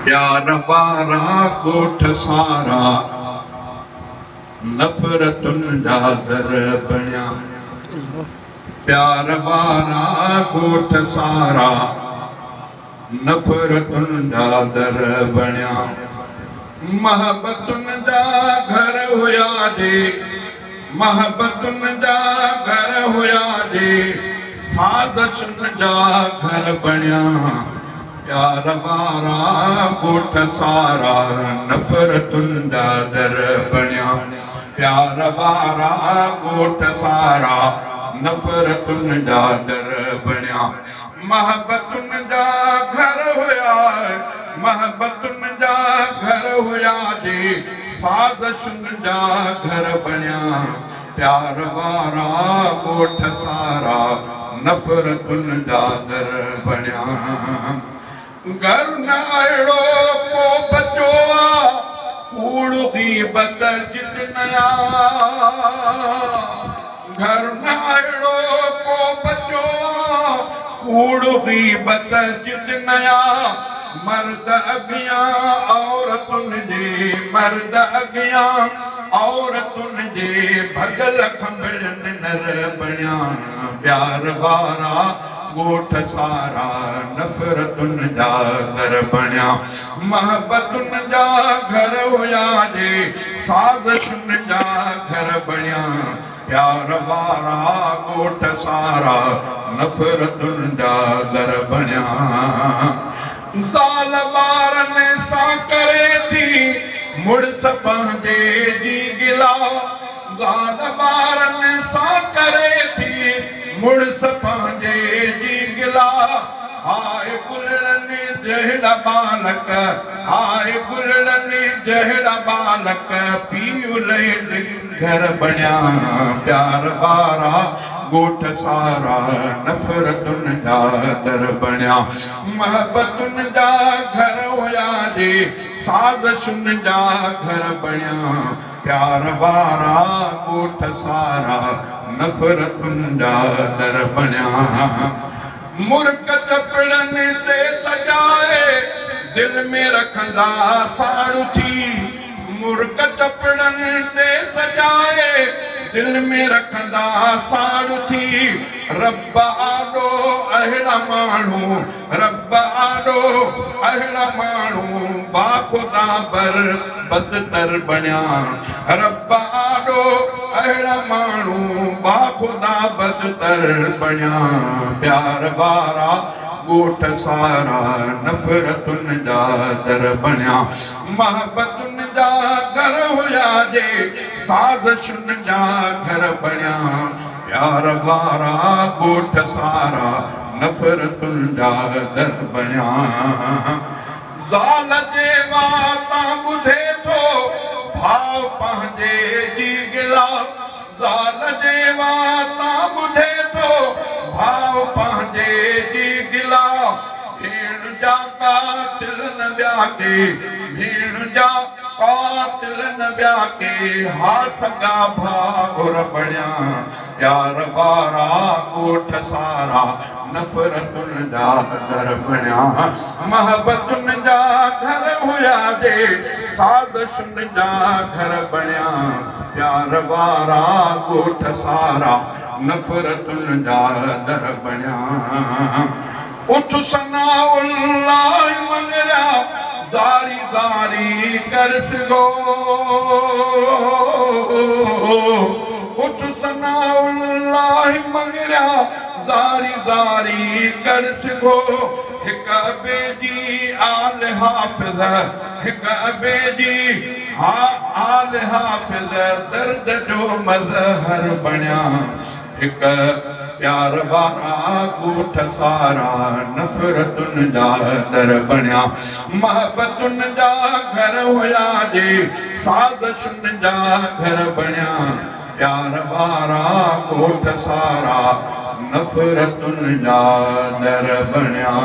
प्यार वारा ॻोठ सारा नफ़रतुन जा दर बणिया। प्यार वारा ॻोठ सारा नफ़रतुन जा दर बणिया। महबतुन जा घर हुया जे, महबतुन जा घर हुया जे, साज़िशुन जा घर बणिया। प्यार वारा ॻोठ सारा नफ़रतुन जा दर बणिया। प्यार वारा ॻोठ सारा नफ़रतुन जा दर बणिया। महबतुन जा घर हुया, महबतुन जा घर हुया जे, साज़िशुन जा घर बणिया। प्यार वारा ॻोठ सारा नफ़रतुन जा दर बणिया। घर न अहिड़ो को बचो आ, कूड़ ग़ीबत जित नया। घर न अहिड़ो को बचो आ, कूड़ ग़ीबत जित नया। मर्द अॻियां औरतुन जे, मर्द अॻियां औरतुन जे, भॻल खंभड़ियुनि नर बणिया। प्यार वारा ॻोठ सारा नफ़रतुन जा दर बणिया। महबतुन जा घर हुया जे, साज़िशुन जा घर बणिया। प्यार वारा ॻोठ सारा नफ़रतुन जा दर बणिया। ज़ाल ॿारनि सां करे थी मुड़िस पंहिंजे जी गिला। ज़ाल ॿारनि सां करे थी मुड़िस पंहिंजे जी गिला। हाय गुलड़नि जहिड़ा बालक, हाय गुलड़नि जहिड़ा बालक, पीउ लही घर बणिया। प्यार वारा ॻोठ सारा नफ़रतुन जा दर बणिया। महबतुन जा घर हुया जे, साज़िशुन जा घर बणिया। प्यार वारा ॻोठ सारा नफ़रतुन जा दर बणिया। मुर्क चपड़नि ते सजाए, दिल में रखंदा साड़ू थी। मुर्क चपड़नि ते सजाए, दिल में रखंदा साड़ू थी। रब आॾो अहिड़ा माण्हू, रब आॾो अहिड़ा माण्हू, बाख़ुदा बर बदतर बणिया। रब आॾो अहिड़ा माण्हू, बाख़ुदा बदतर बणिया। प्यार वारा ॻोठ सारा नफ़रतुन जा दर बणिया। महबतुन जा घर हुया जे, साज़िशुन जा घर बणिया। प्यार वारा ॻोठ सारा नफ़रतुन जा दर बणिया। ज़ाल जे वाता ॿुधे थो भाउ पंहिंजे जी गिला। ज़ाल जे वाता ॿुधे थो भाउ पंहिंजे जी गिला। भेण जा कातिल न ॿिया के, भेण जा कातिल न ॿिया के, हा सॻा भाउर बणिया। प्यार वारा ॻोठ सारा नफ़रतुन जा दर बणिया। महबतुन जा घर हुया जे, साज़िशुन जा घर बणिया। प्यार वारा ॻोठ सारा नफ़रतुन जा दर बणिया। उठ सनाउल्लाह मंगरा, ज़ारी ज़ारी कर सघो। उठ सनाउल्लाह मंगरा, ज़ारी ज़ारी कर सघो। हिक ॿिए जी आल हाफ़िज़, हिक ॿिए जी आल हाफ़िज़, दर्द जो मज़हर बणिया। हिक प्यार वारा ॻोठ सारा नफ़रतुन जा दर बणिया। महबतुन जा घर हुया जे, साज़िशुन जा घर बणिया। प्यार वारा ॻोठ सारा नफ़रतुन जा दर बणिया।